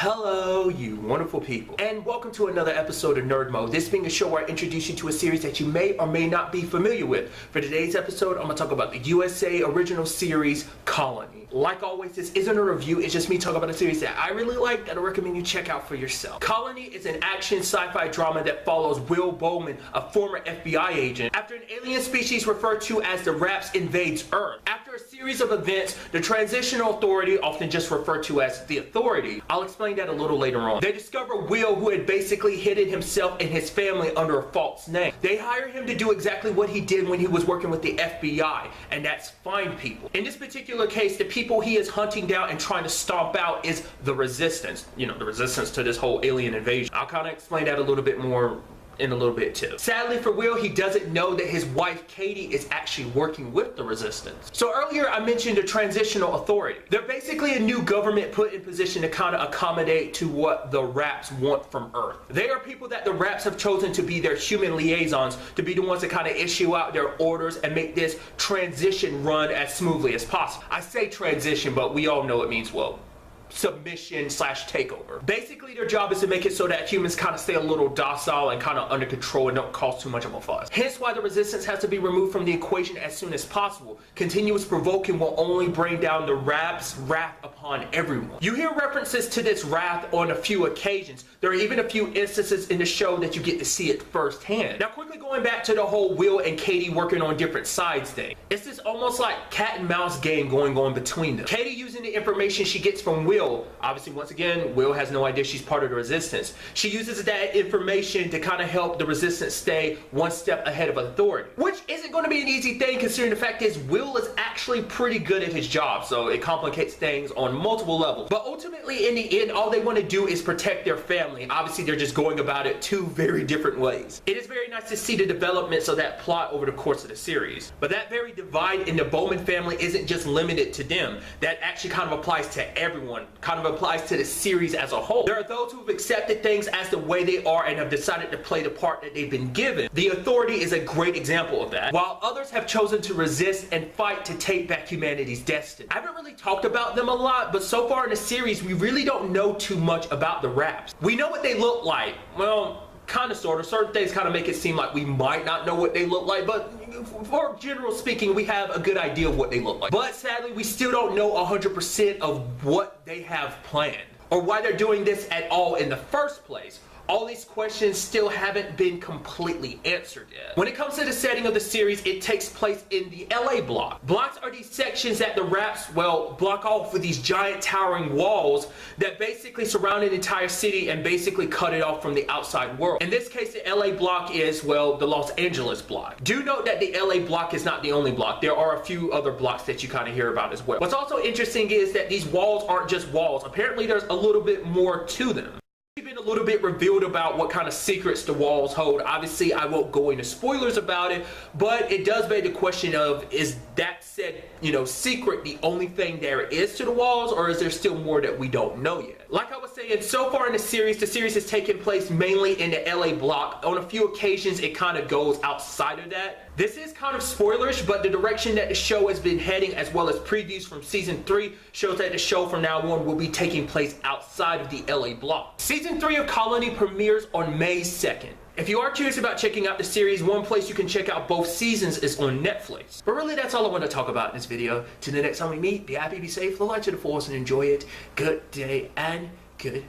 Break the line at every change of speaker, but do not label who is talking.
Hello, you wonderful people, and welcome to another episode of Nerd Mode. This being a show where I introduce you to a series that you may or may not be familiar with. For today's episode, I'm going to talk about the USA original series, Colony. Like always, this isn't a review, it's just me talking about a series that I really like that I recommend you check out for yourself. Colony is an action sci-fi drama that follows Will Bowman, a former FBI agent, after an alien species referred to as the Raps invades Earth. After a series of events, the Transitional Authority, often just referred to as the Authority, I'll explain that a little later on. They discover Will, who had basically hidden himself and his family under a false name. They hire him to do exactly what he did when he was working with the FBI, and that's find people. In this particular case, the people he is hunting down and trying to stomp out is the Resistance. You know, the Resistance to this whole alien invasion. I'll kind of explain that a little bit more in a little bit too. Sadly for Will, he doesn't know that his wife Katie is actually working with the Resistance. So earlier I mentioned the Transitional Authority. They're basically a new government put in position to kind of accommodate to what the Raps want from Earth. They are people that the Raps have chosen to be their human liaisons, to be the ones that kind of issue out their orders and make this transition run as smoothly as possible. I say transition, but we all know it means, well, submission slash takeover. Basically their job is to make it so that humans kind of stay a little docile and kind of under control and don't cause too much of a fuss. Hence why the Resistance has to be removed from the equation as soon as possible. Continuous provoking will only bring down the Raps' wrath upon everyone. You hear references to this wrath on a few occasions. There are even a few instances in the show that you get to see it firsthand. Now quickly going back to the whole Will and Katie working on different sides thing. It's this almost like cat and mouse game going on between them. Katie using the information she gets from Will. Obviously, once again, Will has no idea she's part of the Resistance. She uses that information to kind of help the Resistance stay one step ahead of Authority, which isn't going to be an easy thing considering the fact is Will is actually pretty good at his job, so it complicates things on multiple levels. But ultimately, in the end, all they want to do is protect their family. Obviously, they're just going about it two very different ways. It is very nice to see the developments of that plot over the course of the series. But that very divide in the Bowman family isn't just limited to them. That actually kind of applies to everyone. Kind of applies to the series as a whole. There are those who have accepted things as the way they are and have decided to play the part that they've been given. The Authority is a great example of that, while others have chosen to resist and fight to take back humanity's destiny. I haven't really talked about them a lot, but so far in the series we really don't know too much about the Raps. We know what they look like. Well, kind of, sort of. Certain things kind of make it seem like we might not know what they look like, but for general speaking, we have a good idea of what they look like. But sadly, we still don't know 100% of what they have planned, or why they're doing this at all in the first place. All these questions still haven't been completely answered yet. When it comes to the setting of the series, it takes place in the LA block. Blocks are these sections that the Raps, well, block off with these giant towering walls that basically surround an entire city and basically cut it off from the outside world. In this case, the LA block is, well, the Los Angeles block. Do note that the LA block is not the only block. There are a few other blocks that you kind of hear about as well. What's also interesting is that these walls aren't just walls. Apparently, there's a little bit more to them. Been a little bit revealed about what kind of secrets the walls hold. Obviously, I won't go into spoilers about it, but it does beg the question of, is that said, you know, secret the only thing there is to the walls, or is there still more that we don't know yet? Like I was saying, so far in the series has taken place mainly in the LA block. On a few occasions, it kind of goes outside of that. This is kind of spoilerish, but the direction that the show has been heading, as well as previews from season 3, shows that the show from now on will be taking place outside of the LA block. Season 3 of Colony premieres on May 2nd. If you are curious about checking out the series, one place you can check out both seasons is on Netflix. But really, that's all I want to talk about in this video. Till the next time we meet, be happy, be safe, live light to the force, and enjoy it. Good day and good